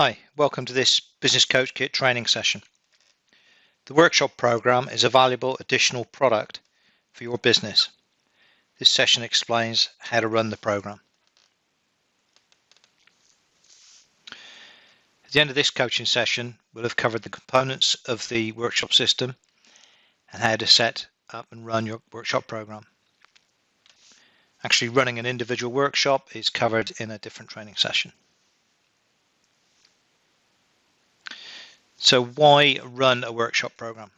Hi, welcome to this Business Coach Kit training session. The workshop program is a valuable additional product for your business. This session explains how to run the program. At the end of this coaching session, we'll have covered the components of the workshop system and how to set up and run your workshop program. Actually, running an individual workshop is covered in a different training session. So why run a workshop program?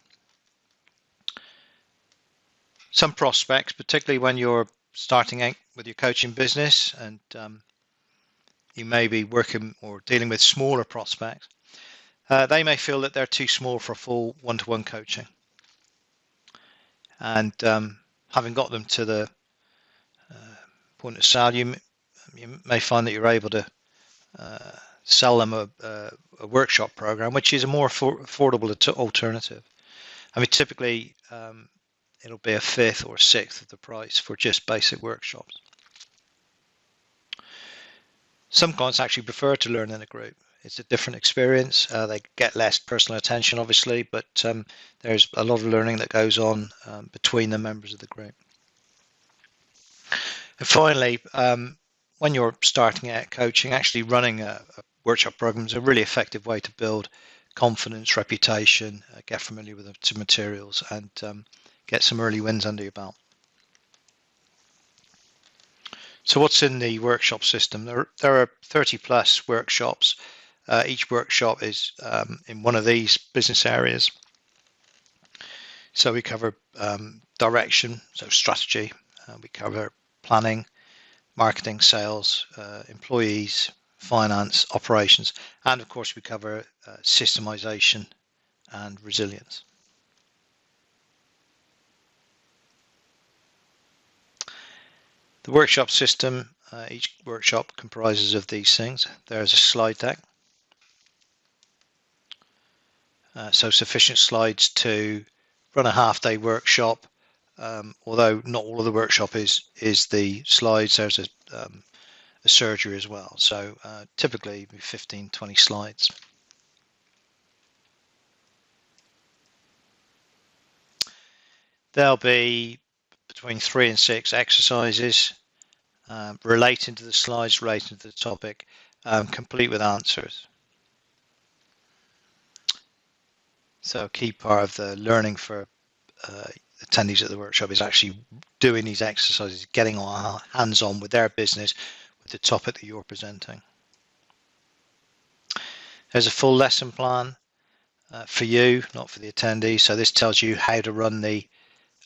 Some prospects, particularly when you're starting out with your coaching business and you may be working or dealing with smaller prospects, they may feel that they're too small for full one-to-one coaching. And having got them to the point of sale, you may find that you're able to sell them a workshop program, which is a more affordable alternative. I mean, typically it'll be a fifth or sixth of the price for just basic workshops. Some clients actually prefer to learn in a group. It's a different experience. They get less personal attention, obviously, but there's a lot of learning that goes on between the members of the group. And finally, when you're starting out coaching, actually running a workshop program is a really effective way to build confidence, reputation, get familiar with the materials, and get some early wins under your belt. So what's in the workshop system? There are 30 plus workshops. Each workshop is in one of these business areas. So we cover direction, so strategy. We cover planning, marketing, sales, employees, finance, operations, and of course we cover systemization and resilience. The workshop system, each workshop comprises of these things. There's a slide deck, so sufficient slides to run a half-day workshop, although not all of the workshop is the slides. There's a surgery as well, so typically 15-20 slides. There'll be between 3 and 6 exercises relating to the slides, relating to the topic, complete with answers. So a key part of the learning for attendees at the workshop is actually doing these exercises, getting hands-on with their business, with the topic that you're presenting. There's a full lesson plan for you, not for the attendee. So this tells you how to run the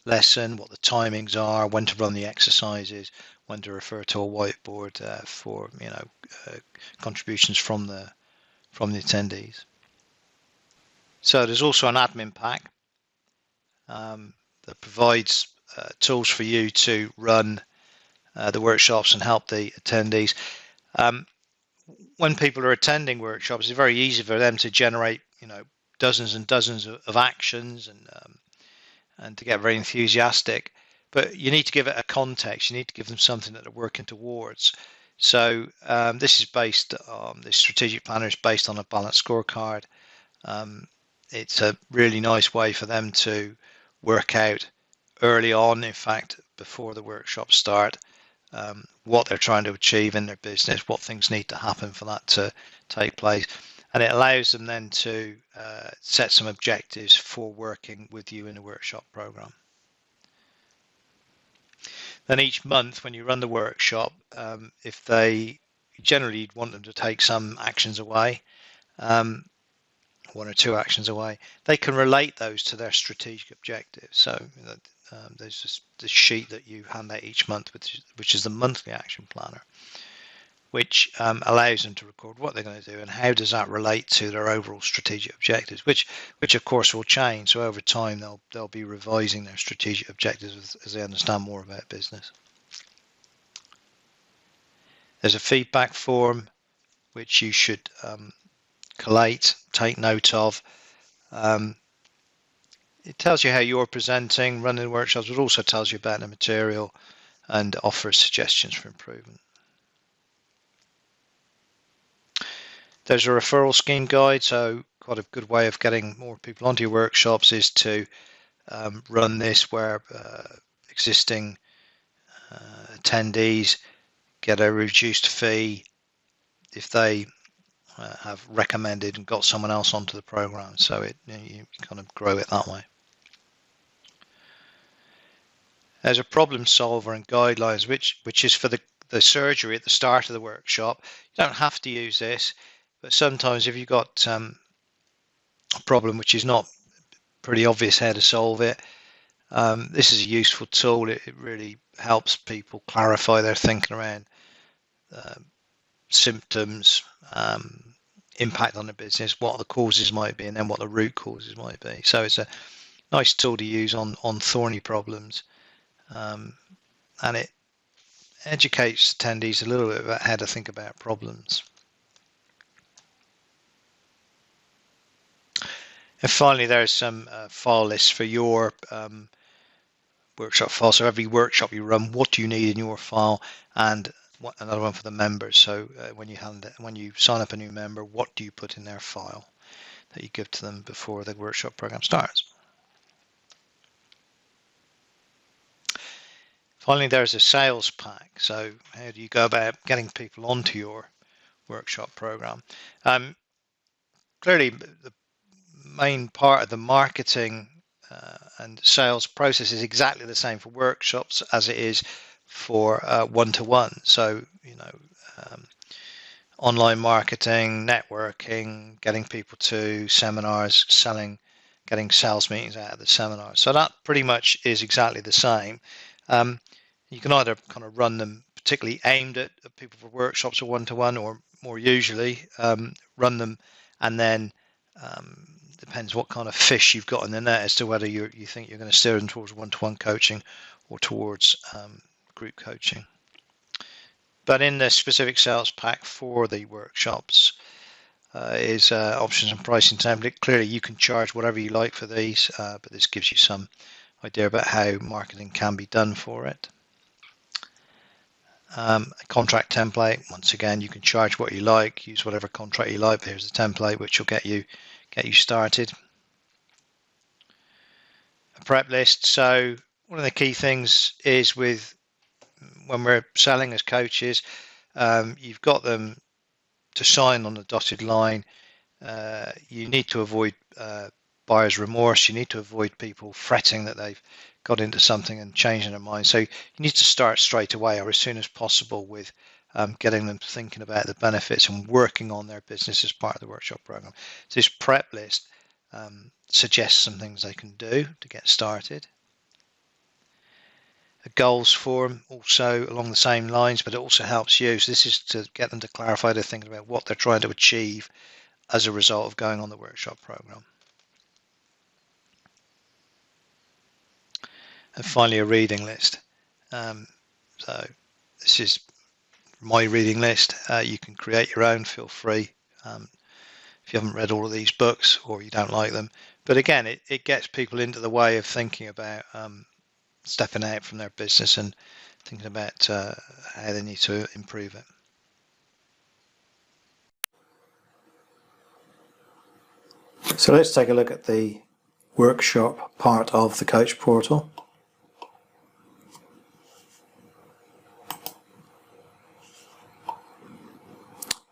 lesson, what the timings are, when to run the exercises, when to refer to a whiteboard for contributions from the attendees. So there's also an admin pack that provides tools for you to run the workshops and help the attendees. When people are attending workshops, it's very easy for them to generate dozens and dozens of actions and to get very enthusiastic, but you need to give it a context. You need to give them something that they're working towards. So this strategic planner is based on a balanced scorecard. It's a really nice way for them to work out early on, in fact, before the workshops start, what they're trying to achieve in their business, what things need to happen for that to take place. And it allows them then to set some objectives for working with you in the workshop program. Then each month when you run the workshop, if they generally want them to take some actions away, 1 or 2 actions away, they can relate those to their strategic objectives. So there's this sheet that you hand out each month, which is the monthly action planner, which allows them to record what they're going to do and how does that relate to their overall strategic objectives, which of course will change. So over time they'll be revising their strategic objectives as they understand more about business. There's a feedback form which you should collate, take note of. It tells you how you're presenting, running workshops, but also tells you about the material and offers suggestions for improvement. There's a referral scheme guide, so quite a good way of getting more people onto your workshops is to run this where existing attendees get a reduced fee if they have recommended and got someone else onto the program. So you kind of grow it that way. There's a problem solver and guidelines, which is for the surgery at the start of the workshop. You don't have to use this, but sometimes if you've got a problem which is not pretty obvious how to solve it, this is a useful tool. It really helps people clarify their thinking around symptoms, impact on the business, what the causes might be, and then what the root causes might be. So it's a nice tool to use on thorny problems, and it educates attendees a little bit about how to think about problems. And finally, there's some file lists for your workshop file. So every workshop you run, what do you need in your file, and another one for the members. So when you sign up a new member, what do you put in their file that you give to them before the workshop program starts? Finally, there's a sales pack. So how do you go about getting people onto your workshop program? Clearly, the main part of the marketing and sales process is exactly the same for workshops as it is for one-to-one. So, online marketing, networking, getting people to seminars, getting sales meetings out of the seminars. So that pretty much is exactly the same. You can either kind of run them particularly aimed at people for workshops or one-to-one, or more usually run them and then depends what kind of fish you've got in the net as to whether you think you're going to steer them towards one-to-one coaching or towards group coaching. But in the specific sales pack for the workshops is options and pricing template. Clearly you can charge whatever you like for these, but this gives you some idea about how marketing can be done for it. A contract template, once again, you can charge what you like, use whatever contract you like. Here's the template which will get you started. A prep list. So one of the key things is when we're selling as coaches, you've got them to sign on the dotted line. You need to avoid buyer's remorse. You need to avoid people fretting that they've got into something and changing their mind. So you need to start straight away or as soon as possible with getting them thinking about the benefits and working on their business as part of the workshop program. So this prep list suggests some things they can do to get started. A goals form also along the same lines, but it also helps you. So this is to get them to clarify their thinking about what they're trying to achieve as a result of going on the workshop program. And finally, a reading list. So this is my reading list. You can create your own, feel free, if you haven't read all of these books or you don't like them. But again, it gets people into the way of thinking about stepping out from their business and thinking about how they need to improve it. So let's take a look at the workshop part of the Coach Portal.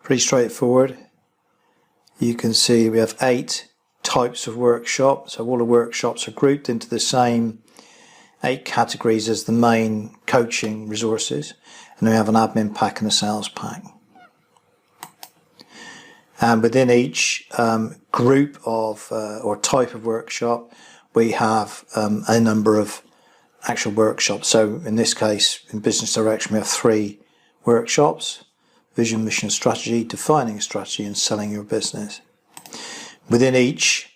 Pretty straightforward. You can see we have 8 types of workshops. So all the workshops are grouped into the same 8 categories as the main coaching resources. And we have an admin pack and a sales pack. And within each group of or type of workshop, we have a number of actual workshops. So in this case, in business direction, we have 3 workshops: vision, mission, strategy, defining strategy, and selling your business. Within each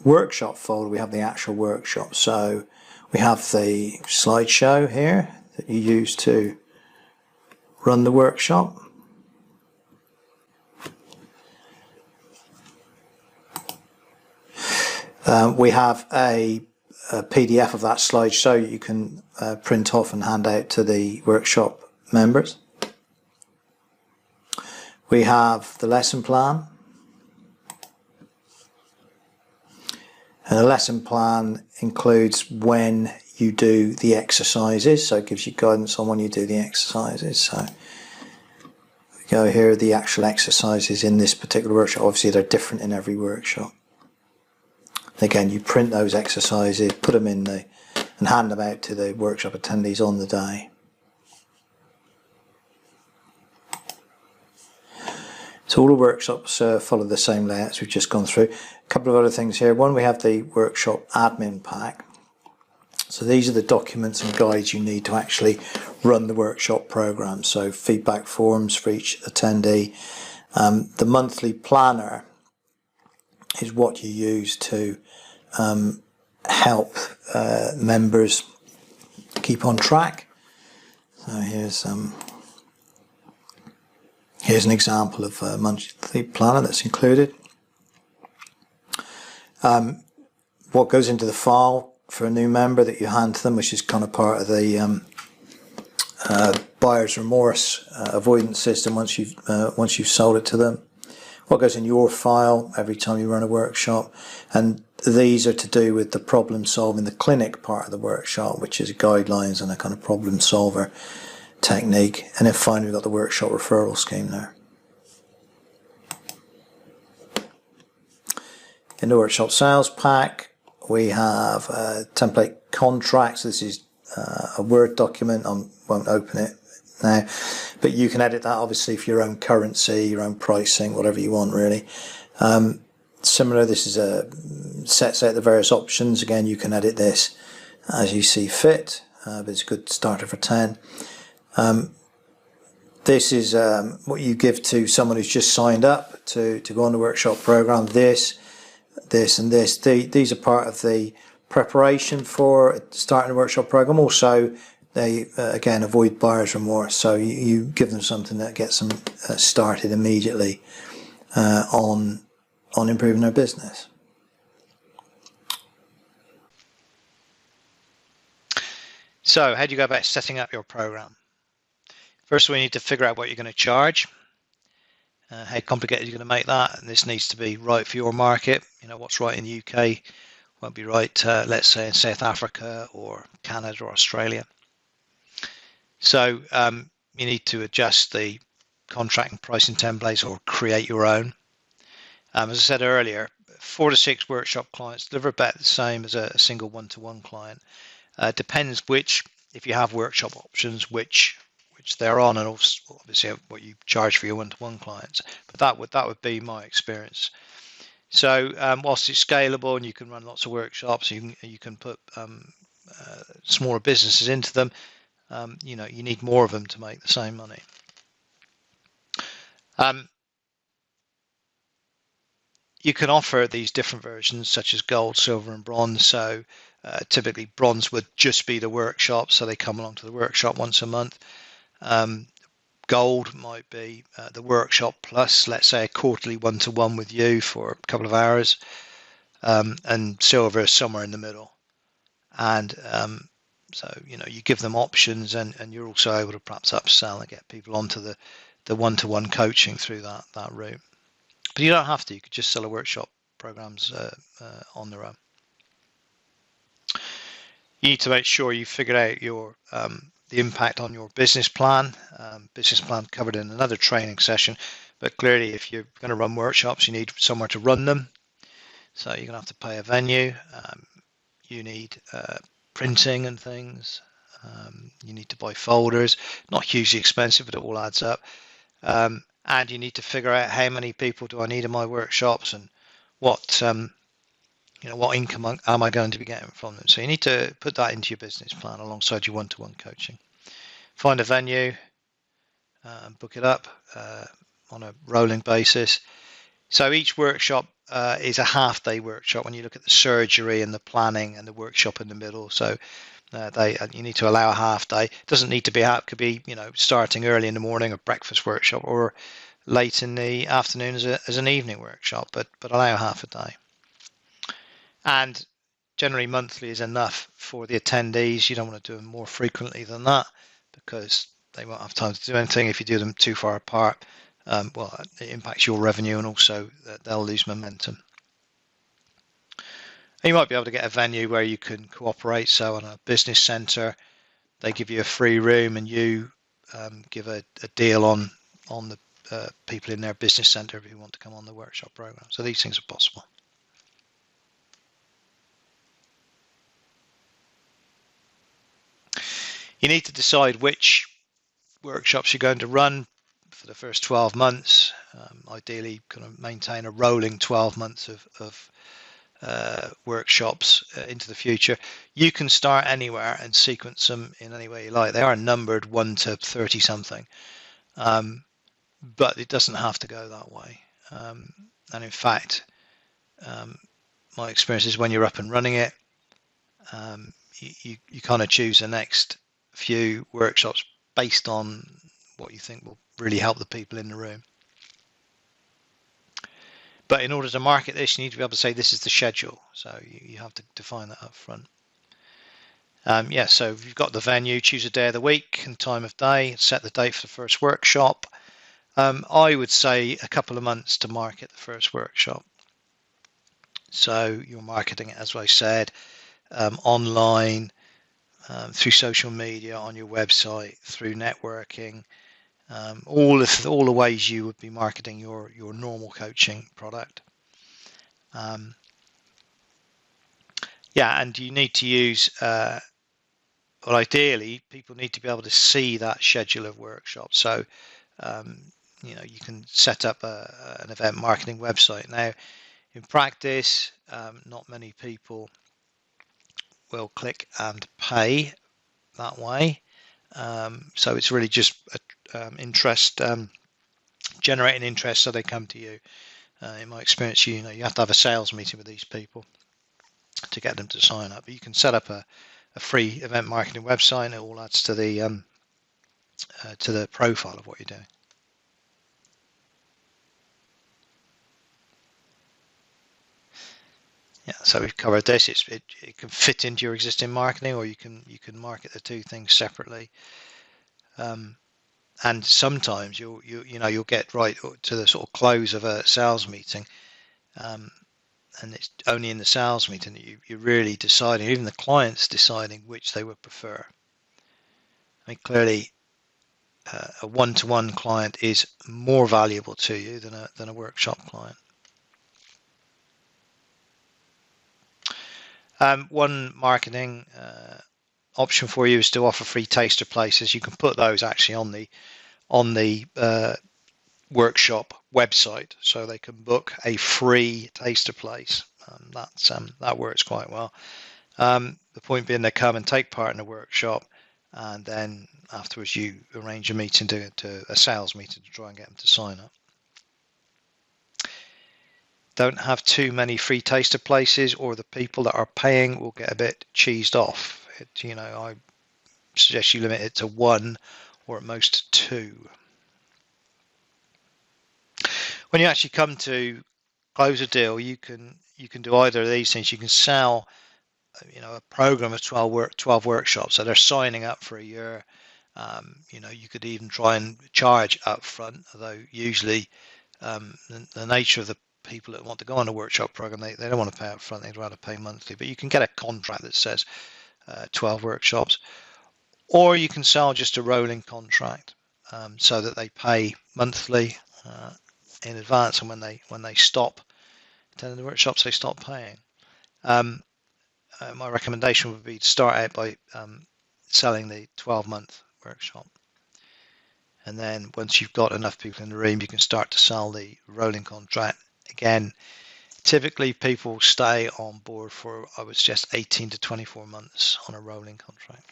workshop folder, we have the actual workshop. So we have the slideshow here that you use to run the workshop. We have a PDF of that slideshow you can print off and hand out to the workshop members. We have the lesson plan. And the lesson plan includes when you do the exercises, so it gives you guidance on when you do the exercises. So we go here, the actual exercises in this particular workshop. Obviously they're different in every workshop. Again, you print those exercises, put them in and hand them out to the workshop attendees on the day. So all the workshops follow the same layouts we've just gone through. A couple of other things here. One, we have the workshop admin pack. So these are the documents and guides you need to actually run the workshop program. So feedback forms for each attendee. The monthly planner is what you use to help members keep on track. So here's an example of a monthly planner that's included. What goes into the file for a new member that you hand to them, which is kind of part of the buyer's remorse avoidance system once you've sold it to them. What goes in your file every time you run a workshop, and these are to do with the problem solving, the clinic part of the workshop, which is guidelines and a kind of problem solver technique. And then finally we've got the workshop referral scheme there. In the workshop sales pack we have a template contracts. This is a Word document. I won't open it now, but you can edit that obviously for your own currency, your own pricing, whatever you want really. Similar, this is sets out the various options. Again, you can edit this as you see fit, but it's a good starter for 10. This is what you give to someone who's just signed up to go on the workshop program. This and this. These are part of the preparation for starting the workshop program. Also, they again avoid buyer's remorse. So you give them something that gets them started immediately on improving their business. So how do you go about setting up your program? First, we need to figure out what you're going to charge. How complicated you're going to make that, and this needs to be right for your market. You know, what's right in the UK won't be right, let's say, in South Africa or Canada or Australia. So you need to adjust the contract and pricing templates or create your own. As I said earlier, 4 to 6 workshop clients deliver about the same as a single one-to-one client. Depends which, if you have workshop options, which they're on, and obviously what you charge for your one-to-one clients. But that would be my experience. So whilst it's scalable and you can run lots of workshops, you can put smaller businesses into them. You know, you need more of them to make the same money. You can offer these different versions such as gold, silver and bronze. So typically bronze would just be the workshop, so they come along to the workshop once a month. Gold might be the workshop plus, let's say, a quarterly one-to-one with you for a couple of hours, and silver is somewhere in the middle. And so you know, you give them options, and you're also able to perhaps upsell and get people onto the one-to-one coaching through that route. But you don't have to. You could just sell a workshop programs on their own. You need to make sure you figure out your the impact on your business plan. Business plan covered in another training session, but clearly if you're going to run workshops, you need somewhere to run them. So you're going to have to pay a venue. You need printing and things. You need to buy folders. Not hugely expensive, but it all adds up. And you need to figure out how many people do I need in my workshops, and what what income am I going to be getting from them. So you need to put that into your business plan alongside your one-to-one coaching. Find a venue and book it up on a rolling basis. So each workshop is a half-day workshop when you look at the surgery and the planning and the workshop in the middle. So you need to allow a half day. It doesn't need to be out. It could be starting early in the morning, a breakfast workshop, or late in the afternoon as an evening workshop. But allow half a day. And generally monthly is enough for the attendees. You don't want to do them more frequently than that because they won't have time to do anything if you do them too far apart. well, it impacts your revenue, and also they'll lose momentum. And you might be able to get a venue where you can cooperate. So on a business centre, they give you a free room, and you give a deal on the people in their business centre who want to come on the workshop program. So these things are possible. You need to decide which workshops you're going to run for the first 12 months. Ideally, kind of maintain a rolling 12 months of workshops into the future. You can start anywhere and sequence them in any way you like. They are numbered 1 to 30 something, but it doesn't have to go that way. And in fact, my experience is when you're up and running it, you kind of choose the next few workshops based on what you think will really help the people in the room. But in order to market this, you need to be able to say this is the schedule. So you have to define that up front. Yeah, so if you've got the venue, choose a day of the week and time of day, set the date for the first workshop. I would say a couple of months to market the first workshop. So you're marketing it, as I said, online, through social media, on your website, through networking, all the ways you would be marketing your normal coaching product. Yeah, and you need to use, well, ideally, people need to be able to see that schedule of workshops. So, you can set up an event marketing website. Now, in practice, not many people will click and pay that way. So it's really just interest, generating interest, so they come to you. In my experience, you have to have a sales meeting with these people to get them to sign up. But you can set up a free event marketing website, and it all adds to the profile of what you're doing. Yeah, so we've covered this. It can fit into your existing marketing, or you can market the two things separately. And sometimes you'll get right to the sort of close of a sales meeting, and it's only in the sales meeting that you're really deciding, even the client's deciding which they would prefer. I mean, clearly, a one-to-one client is more valuable to you than a workshop client. One marketing option for you is to offer free taster places. You can put those actually on the workshop website, so they can book a free taster place. That works quite well. The point being, they come and take part in the workshop, and then afterwards you arrange a meeting to a sales meeting to try and get them to sign up. Don't have too many free taster places, or the people that are paying will get a bit cheesed off. I suggest you limit it to 1 or at most 2. When you actually come to close a deal, you can do either of these things. You can sell a program of 12 workshops, so they're signing up for a year. You could even try and charge up front, although usually the nature of the people that want to go on a workshop program, they don't want to pay up front, they'd rather pay monthly. But you can get a contract that says 12 workshops, or you can sell just a rolling contract, so that they pay monthly in advance, and when they stop attending the workshops, they stop paying. My recommendation would be to start out by selling the 12-month workshop, and then once you've got enough people in the room, you can start to sell the rolling contract. Again, typically people stay on board for, I would suggest, 18 to 24 months on a rolling contract.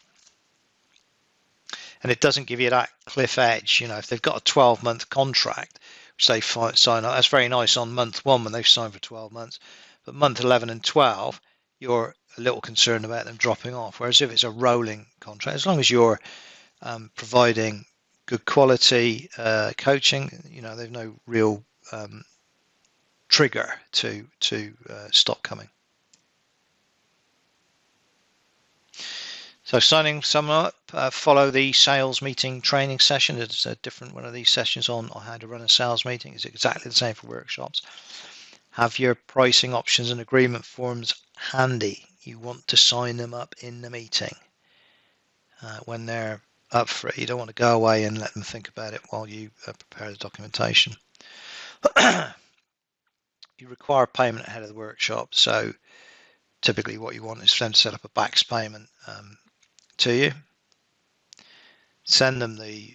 And it doesn't give you that cliff edge. If they've got a 12-month contract, which they sign up, that's very nice on month 1 when they've signed for 12 months. But month 11 and 12, you're a little concerned about them dropping off. Whereas if it's a rolling contract, as long as you're providing good quality coaching, there's no real trigger to stop coming. So signing someone up, follow the sales meeting training session. It's a different one of these sessions on how to run a sales meeting. It's exactly the same for workshops. Have your pricing options and agreement forms handy. You want to sign them up in the meeting when they're up for it. You don't want to go away and let them think about it while you prepare the documentation. You require payment ahead of the workshop, so typically what you want is for them to set up a backs payment to you. Send them the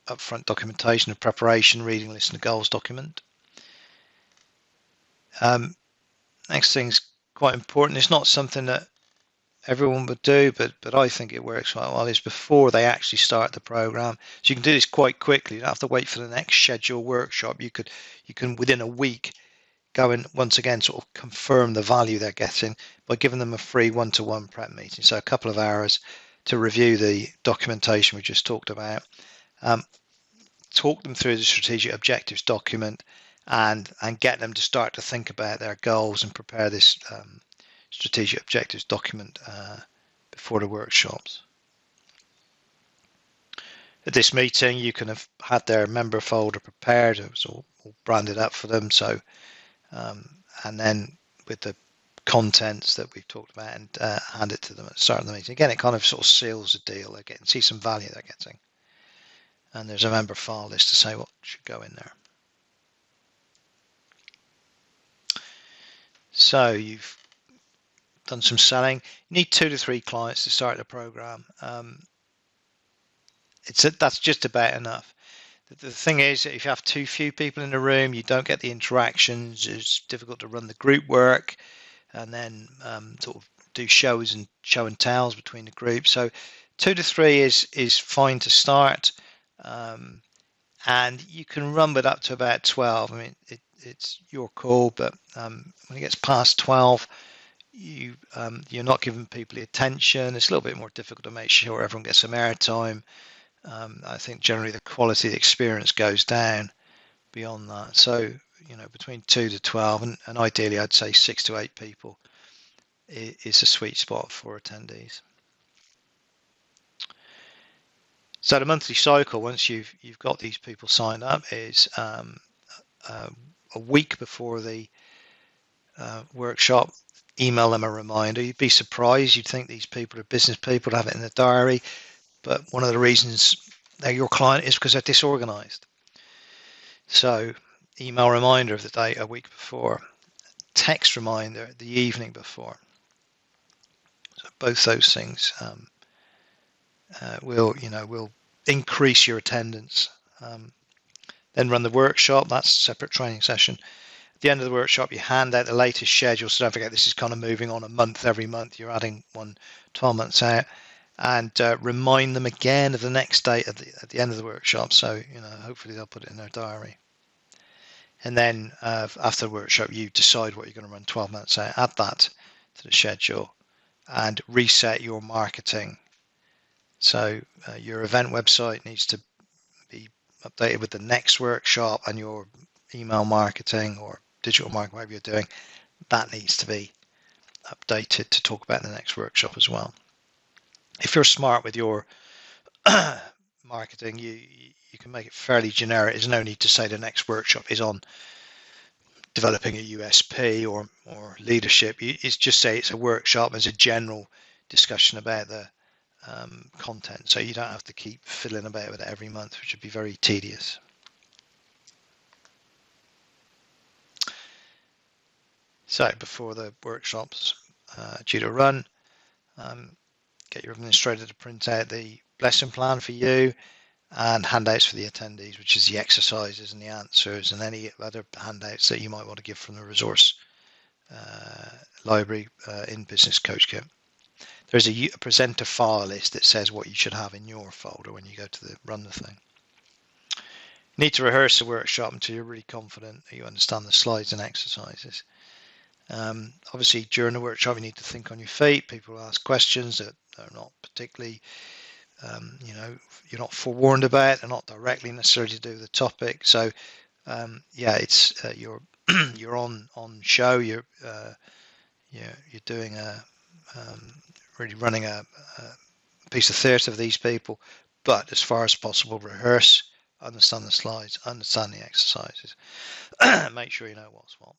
upfront documentation of preparation, reading list and goals document. Next thing's quite important. It's not something that everyone would do, but I think it works quite well, is before they actually start the program. So you can do this quite quickly. You don't have to wait for the next scheduled workshop. You can within a week go and once again sort of confirm the value they're getting by giving them a free one-to-one prep meeting. So a couple of hours to review the documentation we just talked about, talk them through the strategic objectives document, and get them to start to think about their goals and prepare this strategic objectives document before the workshops. At this meeting, you can have had their member folder prepared. It was all branded up for them. So, and then with the contents that we've talked about, and hand it to them at the start of the meeting. Again, it kind of sort of seals the deal. They're getting, see some value they're getting. And there's a member file list to say what should go in there. So you've done some selling. You need 2 to 3 clients to start the program. That's just about enough. The thing is, if you have too few people in the room, you don't get the interactions. It's difficult to run the group work, and then sort of do shows and show and tells between the groups. So 2 to 3 is fine to start, and you can run with up to about 12. I mean, it's your call, but when it gets past 12, you're not giving people the attention. It's a little bit more difficult to make sure everyone gets some airtime. I think generally the quality of the experience goes down beyond that. So, between 2 to 12, and ideally I'd say 6 to 8 people is a sweet spot for attendees. So the monthly cycle, once you've got these people signed up, is a week before the workshop, email them a reminder. You'd be surprised. You'd think these people are business people to have it in the diary, but one of the reasons they're your client is because they're disorganized. So email reminder of the date a week before, text reminder the evening before. So both those things will increase your attendance. Then run the workshop. That's a separate training session. At the end of the workshop, you hand out the latest schedule. So don't forget, this is kind of moving on a month every month. You're adding one 12 months out, and remind them again of the next date at the end of the workshop. So hopefully they'll put it in their diary. And then after the workshop, you decide what you're going to run 12 months out. Add that to the schedule and reset your marketing. So your event website needs to be updated with the next workshop, and your email marketing or digital marketing, whatever you're doing, that needs to be updated to talk about the next workshop as well. If you're smart with your marketing, you can make it fairly generic. There's no need to say the next workshop is on developing a USP or leadership. It's just say it's a workshop. There's a general discussion about the content, so you don't have to keep fiddling about with it every month, which would be very tedious. So before the workshops due to run, get your administrator to print out the lesson plan for you and handouts for the attendees, which is the exercises and the answers and any other handouts that you might want to give from the resource library in Business Coach Kit. There's a presenter file list that says what you should have in your folder when you go to run the thing. You need to rehearse the workshop until you're really confident that you understand the slides and exercises. Obviously, during the workshop, you need to think on your feet. People ask questions that are not particularly, you're not forewarned about. They're not directly necessarily to do with the topic. So, it's you're on show. You're doing a really running a piece of theatre for these people, but as far as possible, rehearse, understand the slides, understand the exercises, make sure you know what's what.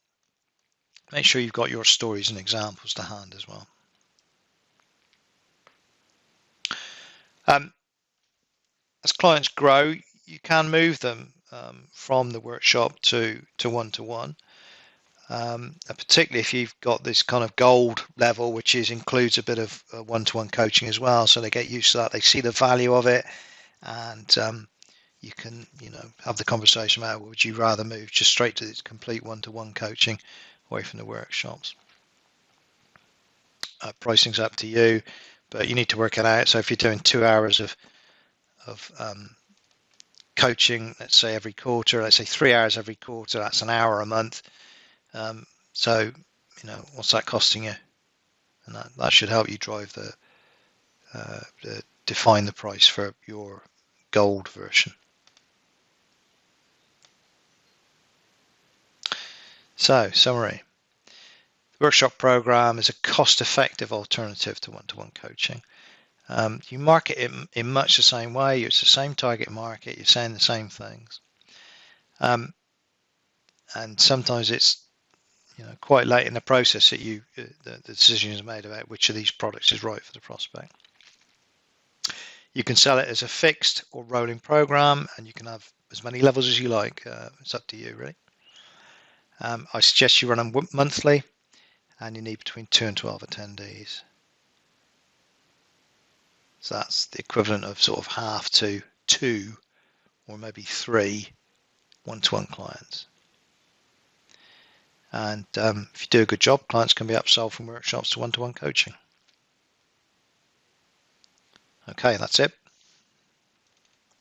Make sure you've got your stories and examples to hand as well. As clients grow, you can move them from the workshop to one-to-one. Particularly if you've got this kind of gold level, which includes a bit of one-to-one coaching as well, so they get used to that, they see the value of it, and you can have the conversation about, would you rather move just straight to this complete one-to-one coaching away from the workshops. Pricing's up to you, but you need to work it out. So if you're doing 2 hours of coaching, let's say every quarter, let's say 3 hours every quarter, that's an hour a month. So what's that costing you? And that should help you drive define the price for your gold version. So, summary. The workshop program is a cost-effective alternative to one-to-one coaching. You market it in much the same way. It's the same target market. You're saying the same things. And sometimes it's quite late in the process that the decision is made about which of these products is right for the prospect. You can sell it as a fixed or rolling program, and you can have as many levels as you like. It's up to you, really. I suggest you run them monthly, and you need between 2 and 12 attendees. So that's the equivalent of sort of half to 2 or maybe 3 one-to-one clients. And if you do a good job, clients can be upsold from workshops to one-to-one coaching. Okay, that's it.